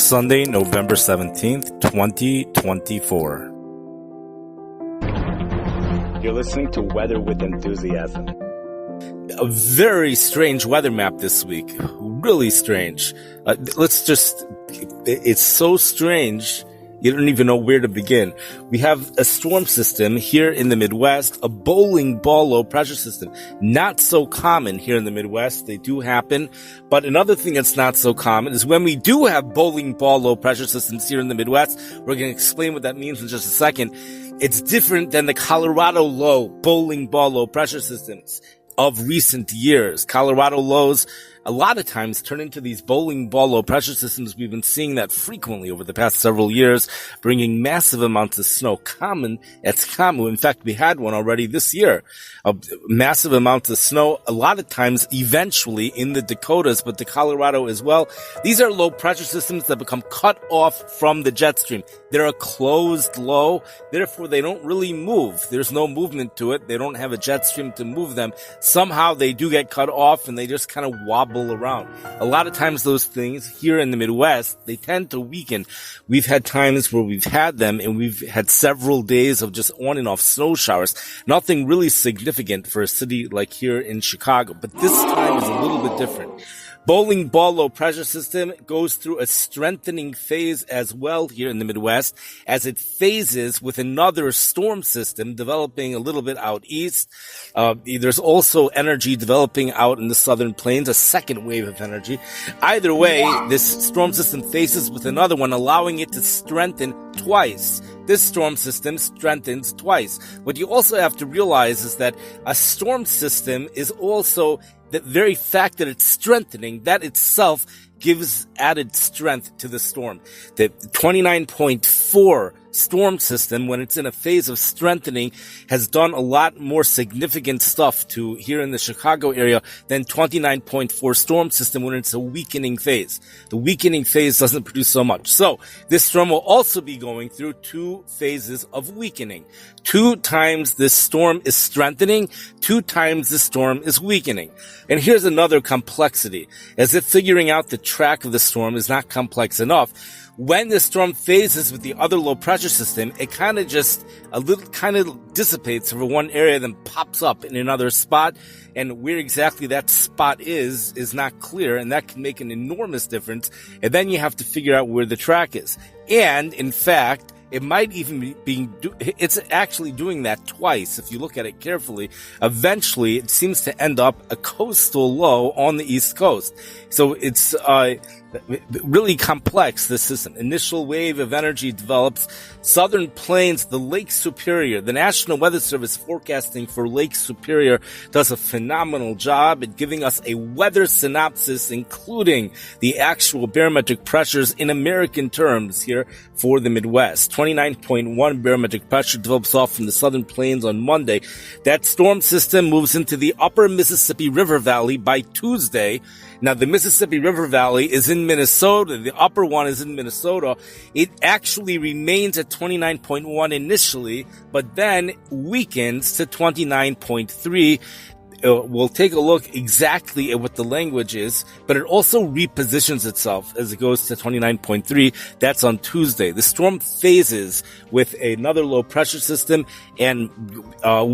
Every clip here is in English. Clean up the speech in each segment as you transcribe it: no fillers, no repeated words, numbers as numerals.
Sunday, November 17th, 2024. You're listening to Weather with Enthusiasm. A very strange weather map this week. Really strange. It's so strange, you don't even know where to begin. We have a storm system here in the Midwest, a bowling ball low pressure system. Not so common here in the Midwest. They do happen. But another thing that's not so common is when we do have bowling ball low pressure systems here in the Midwest, we're going to explain what that means in just a second. It's different than the Colorado low bowling ball low pressure systems of recent years. Colorado lows a lot of times turn into these bowling ball low pressure systems. We've been seeing that frequently over the past several years, bringing massive amounts of snow. It's common. In fact, we had one already this year. Massive amounts of snow, a lot of times eventually in the Dakotas, but the Colorado as well. These are low pressure systems that become cut off from the jet stream. They're a closed low, therefore they don't really move. There's no movement to it. They don't have a jet stream to move them. Somehow they do get cut off and they just kind of wobble around. A lot of times those things here in the Midwest, they tend to weaken. We've had times where we've had them and we've had several days of just on and off snow showers. Nothing really significant for a city like here in Chicago, but this time is a little bit different. Bowling ball low pressure system goes through a strengthening phase as well here in the Midwest as it phases with another storm system developing a little bit out east. There's also energy developing out in the southern plains, a second wave of energy. Either way, this storm system phases with another one, allowing it to strengthen twice. This storm system strengthens twice. What you also have to realize is that a storm system is also the very fact that it's strengthening, that itself gives added strength to the storm. The 29.4 storm system, when it's in a phase of strengthening, has done a lot more significant stuff to here in the Chicago area than 29.4 storm system when it's a weakening phase. The weakening phase doesn't produce so much. So this storm will also be going through two phases of weakening. 2 times this storm is strengthening, 2 times the storm is weakening. And here's another complexity. As if figuring out the track of the storm is not complex enough, when the storm phases with the other low pressure system, it kind of dissipates over one area, then pops up in another spot. And where exactly that spot is not clear. And that can make an enormous difference. And then you have to figure out where the track is. And in fact, it might even it's actually doing that twice if you look at it carefully. Eventually, it seems to end up a coastal low on the East Coast. So it's really complex, this system. Initial wave of energy develops. Southern plains, the Lake Superior. The National Weather Service forecasting for Lake Superior does a phenomenal job at giving us a weather synopsis, including the actual barometric pressures in American terms here for the Midwest. 29.1 barometric pressure develops off from the southern plains on Monday. That storm system moves into the upper Mississippi River Valley by Tuesday. Now, the Mississippi River Valley is in Minnesota. The upper one is in Minnesota. It actually remains at 29.1 initially, but then weakens to 29.3. We'll take a look exactly at what the language is, but it also repositions itself as it goes to 29.3. That's on Tuesday. The storm phases with another low pressure system and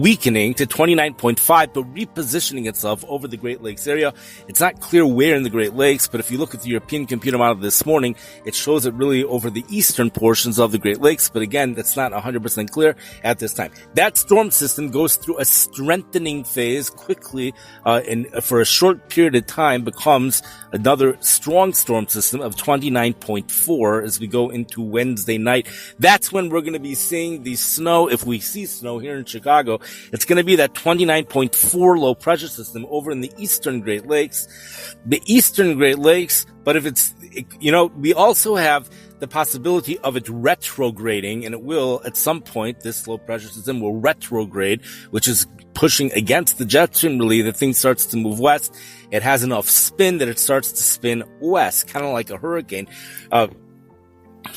weakening to 29.5, but repositioning itself over the Great Lakes area. It's not clear where in the Great Lakes, but if you look at the European computer model this morning, it shows it really over the eastern portions of the Great Lakes. But again, that's not 100% clear at this time. That storm system goes through a strengthening phase quickly, and for a short period of time becomes another strong storm system of 29.4 as we go into Wednesday night. That's when we're going to be seeing the snow. If we see snow here in Chicago, it's going to be that 29.4 low pressure system over in the eastern Great Lakes. The eastern Great Lakes, but if it's, we also have the possibility of it retrograding, and it will at some point. This low pressure system will retrograde, which is pushing against the jet stream. Really, the thing starts to move west. It has enough spin that it starts to spin west, kind of like a hurricane. And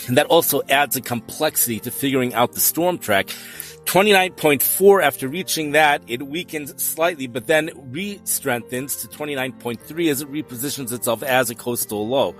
that also adds a complexity to figuring out the storm track. 29.4, after reaching that, it weakens slightly, but then re-strengthens to 29.3 as it repositions itself as a coastal low.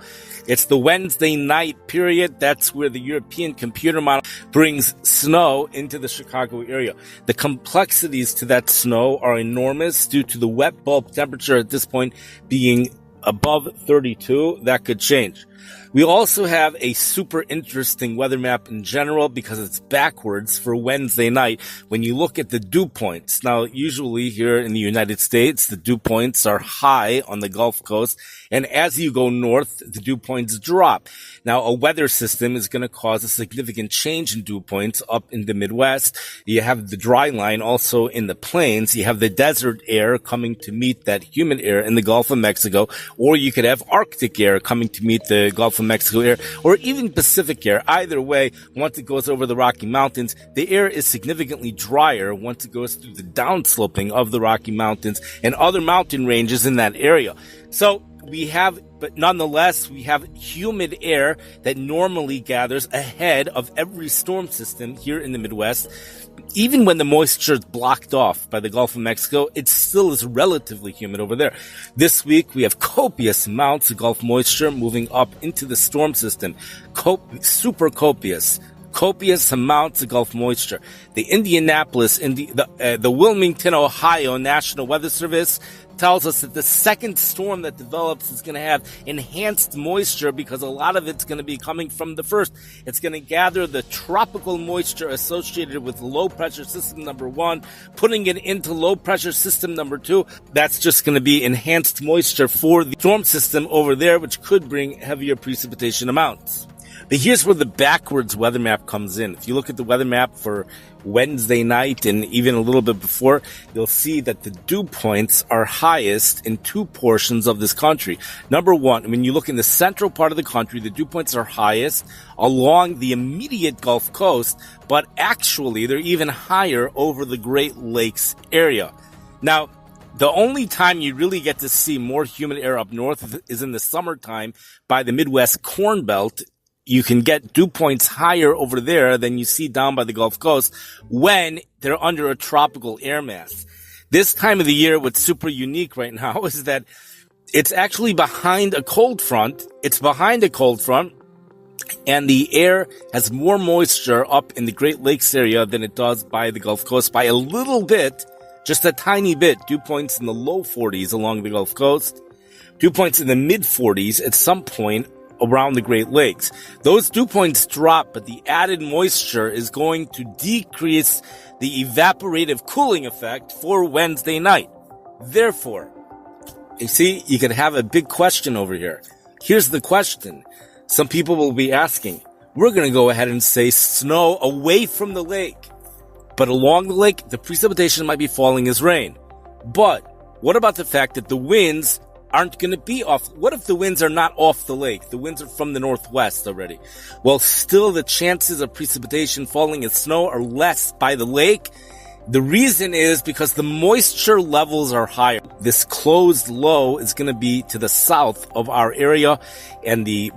It's the Wednesday night period. That's where the European computer model brings snow into the Chicago area. The complexities to that snow are enormous due to the wet bulb temperature at this point being above 32. That could change. We also have a super interesting weather map in general because it's backwards for Wednesday night when you look at the dew points. Now, usually here in the United States, the dew points are high on the Gulf Coast, and as you go north, the dew points drop. Now, a weather system is going to cause a significant change in dew points up in the Midwest. You have the dry line also in the plains. You have the desert air coming to meet that humid air in the Gulf of Mexico, or you could have Arctic air coming to meet the Gulf of Mexico air, or even Pacific air. Either way, once it goes over the Rocky Mountains, the air is significantly drier once it goes through the downsloping of the Rocky Mountains and other mountain ranges in that area. So but nonetheless, we have humid air that normally gathers ahead of every storm system here in the Midwest. Even when the moisture is blocked off by the Gulf of Mexico, it still is relatively humid over there. This week, we have copious amounts of Gulf moisture moving up into the storm system. Super copious amounts of Gulf moisture. The Indianapolis, the Wilmington, Ohio National Weather Service tells us that the second storm that develops is going to have enhanced moisture because a lot of it's going to be coming from the first. It's going to gather the tropical moisture associated with low pressure system number 1, putting it into low pressure system number 2. That's just going to be enhanced moisture for the storm system over there, which could bring heavier precipitation amounts. But here's where the backwards weather map comes in. If you look at the weather map for Wednesday night and even a little bit before, you'll see that the dew points are highest in two portions of this country. Number one, when you look in the central part of the country, the dew points are highest along the immediate Gulf Coast, but actually they're even higher over the Great Lakes area. Now, the only time you really get to see more humid air up north is in the summertime by the Midwest Corn Belt. You can get dew points higher over there than you see down by the Gulf Coast when they're under a tropical air mass. This time of the year, what's super unique right now is that it's actually behind a cold front. It's behind a cold front, and the air has more moisture up in the Great Lakes area than it does by the Gulf Coast by a little bit, just a tiny bit. Dew points in the low 40s along the Gulf Coast. Dew points in the mid 40s at some point around the Great Lakes. Those dew points drop, but the added moisture is going to decrease the evaporative cooling effect for Wednesday night. Therefore, you see, you could have a big question over here. Here's the question. Some people will be asking, we're going to go ahead and say snow away from the lake. But along the lake, the precipitation might be falling as rain. But what about the fact that the winds aren't going to be off? What if the winds are not off the lake? The winds are from the northwest already. Well, still the chances of precipitation falling as snow are less by the lake. The reason is because the moisture levels are higher. This closed low is going to be to the south of our area, and these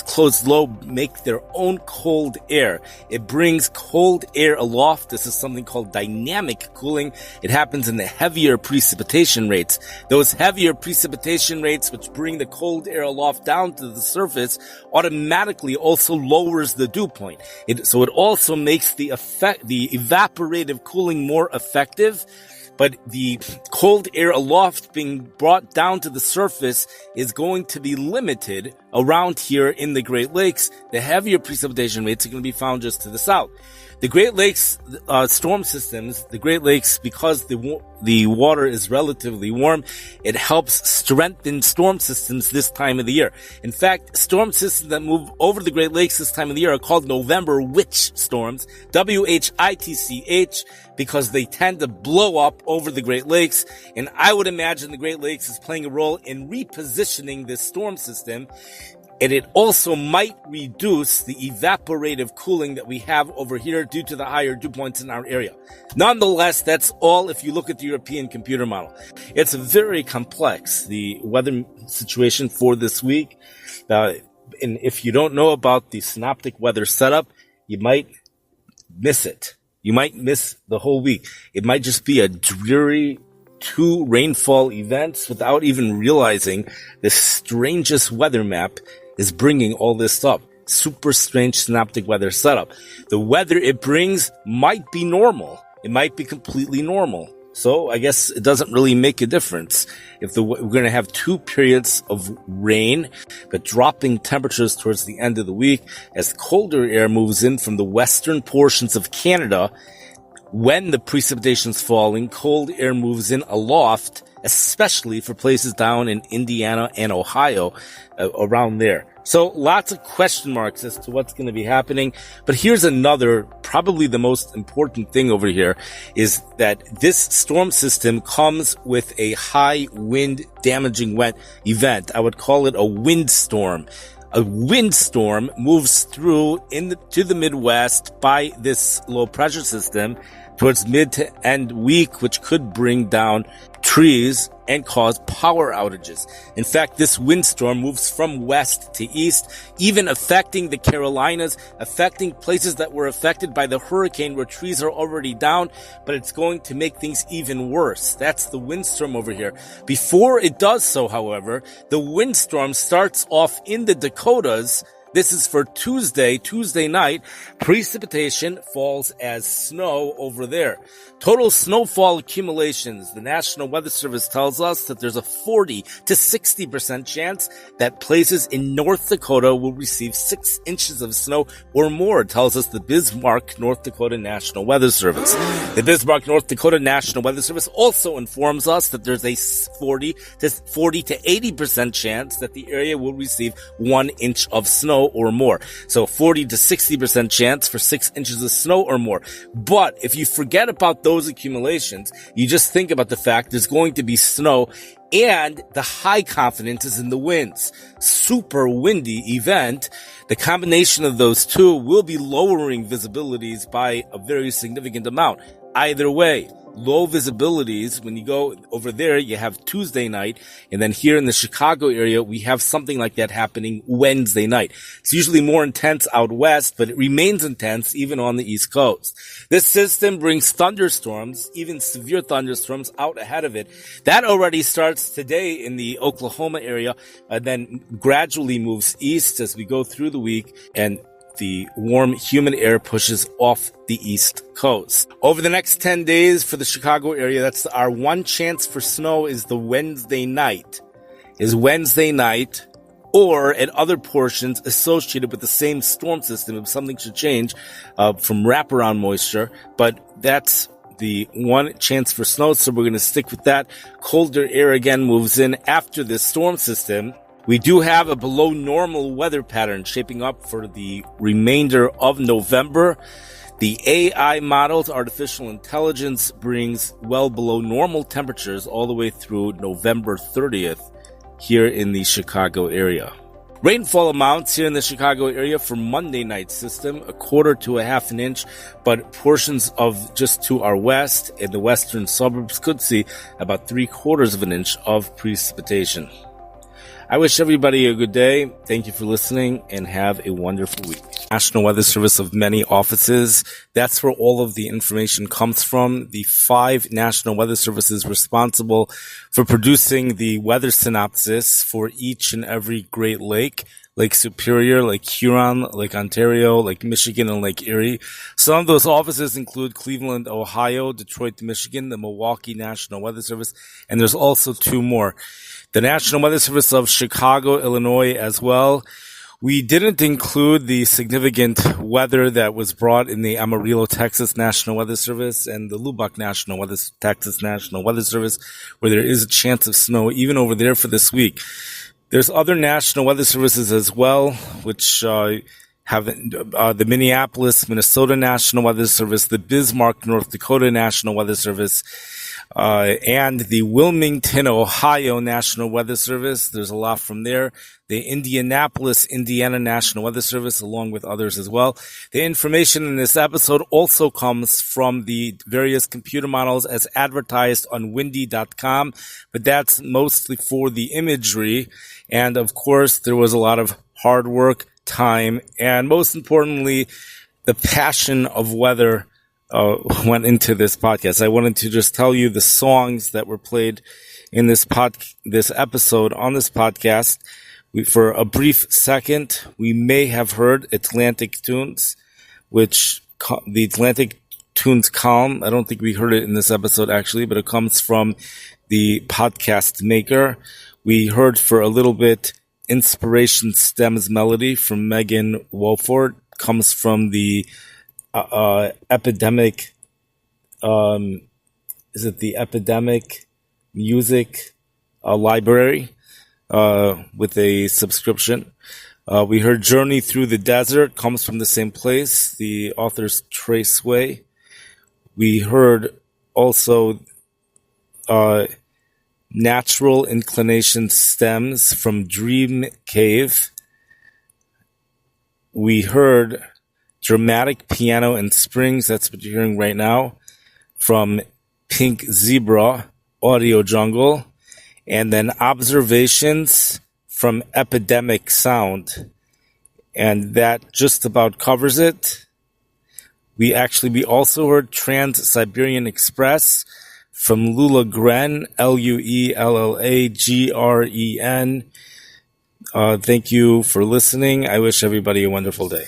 closed low make their own cold air. It brings cold air aloft. This is something called dynamic cooling. It happens in the heavier precipitation rates. Those heavier precipitation rates, which bring the cold air aloft down to the surface, automatically also lowers the dew point. So it also makes the evaporative cooling more effective. But the cold air aloft being brought down to the surface is going to be limited around here in the Great Lakes. The heavier precipitation rates are going to be found just to the south. The Great Lakes storm systems, the Great Lakes, because the water is relatively warm, it helps strengthen storm systems this time of the year. In fact, storm systems that move over the Great Lakes this time of the year are called November witch storms, WHITCH, because they tend to blow up over the Great Lakes. And I would imagine the Great Lakes is playing a role in repositioning this storm system. And it also might reduce the evaporative cooling that we have over here due to the higher dew points in our area. Nonetheless, that's all if you look at the European computer model. It's very complex, the weather situation for this week. And if you don't know about the synoptic weather setup, you might miss it. You might miss the whole week. It might just be a dreary 2 rainfall events without even realizing the strangest weather map is bringing all this up. Super strange synoptic weather setup. The weather it brings might be normal. It might be completely normal. So I guess it doesn't really make a difference. If we're going to have 2 periods of rain, but dropping temperatures towards the end of the week as colder air moves in from the western portions of Canada. When the precipitation's falling, cold air moves in aloft, especially for places down in Indiana and Ohio, around there. So lots of question marks as to what's going to be happening. But here's another, probably the most important thing over here, is that this storm system comes with a high wind damaging event. I would call it a windstorm. A windstorm moves through to the Midwest by this low pressure system towards mid to end week, which could bring down trees and cause power outages. In fact, this windstorm moves from west to east, even affecting the Carolinas, affecting places that were affected by the hurricane where trees are already down, but it's going to make things even worse. That's the windstorm over here. Before it does so, however, the windstorm starts off in the Dakotas. This is for Tuesday night. Precipitation falls as snow over there. Total snowfall accumulations. The National Weather Service tells us that there's a 40 to 60% chance that places in North Dakota will receive 6 inches of snow or more, tells us the Bismarck, North Dakota National Weather Service. The Bismarck, North Dakota National Weather Service also informs us that there's a 40 to 80% chance that the area will receive 1 inch of snow or more. So 40 to 60% chance for 6 inches of snow or more. But if you forget about those accumulations, you just think about the fact there's going to be snow and the high confidence is in the winds. Super windy event. The combination of those two will be lowering visibilities by a very significant amount. Either way, low visibilities, when you go over there, you have Tuesday night, and then here in the Chicago area, we have something like that happening Wednesday night. It's usually more intense out west, but it remains intense even on the East Coast. This system brings thunderstorms, even severe thunderstorms, out ahead of it. That already starts today in the Oklahoma area, and then gradually moves east as we go through the week, and the warm, humid air pushes off the East Coast. Over the next 10 days for the Chicago area, that's our one chance for snow is Wednesday night, or at other portions associated with the same storm system if something should change from wraparound moisture. But that's the one chance for snow, so we're going to stick with that. Colder air again moves in after this storm system. We do have a below normal weather pattern shaping up for the remainder of November. The AI models, artificial intelligence, brings well below normal temperatures all the way through November 30th here in the Chicago area. Rainfall amounts here in the Chicago area for Monday night system, 1/4 to 1/2 an inch, but portions of just to our west and the western suburbs could see about 3/4 of an inch of precipitation. I wish everybody a good day. Thank you for listening and have a wonderful week. National Weather Service of many offices. That's where all of the information comes from. The 5 National Weather Services responsible for producing the weather synopsis for each and every Great Lake. Lake Superior, Lake Huron, Lake Ontario, Lake Michigan, and Lake Erie. Some of those offices include Cleveland, Ohio, Detroit, Michigan, the Milwaukee National Weather Service, and there's also 2 more. The National Weather Service of Chicago, Illinois as well. We didn't include the significant weather that was brought in the Amarillo, Texas National Weather Service and the Lubbock Texas National Weather Service, where there is a chance of snow even over there for this week. There's other national weather services as well, which have the Minneapolis, Minnesota National Weather Service, the Bismarck, North Dakota National Weather Service, and the Wilmington, Ohio National Weather Service. There's a lot from there. The Indianapolis, Indiana National Weather Service, along with others as well. The information in this episode also comes from the various computer models as advertised on windy.com, but that's mostly for the imagery. And of course, there was a lot of hard work, time, and most importantly, the passion of weather went into this podcast. I wanted to just tell you the songs that were played in this episode on this podcast. For a brief second, we may have heard Atlantic Tunes, which the Atlantic Tunes column, I don't think we heard it in this episode actually, but it comes from the podcast maker. We heard for a little bit Inspiration Stems Melody from Megan Wolford, comes from the Epidemic, is it the Epidemic Music Library with a subscription. We heard Journey Through the Desert, comes from the same place, the author's Traceway. We heard also Natural Inclination Stems from Dream Cave. We heard Dramatic Piano and Springs, that's what you're hearing right now, from Pink Zebra, Audio Jungle. And then Observations from Epidemic Sound. And that just about covers it. We also heard Trans-Siberian Express from Lula Gren, Luellagren. Thank you for listening. I wish everybody a wonderful day.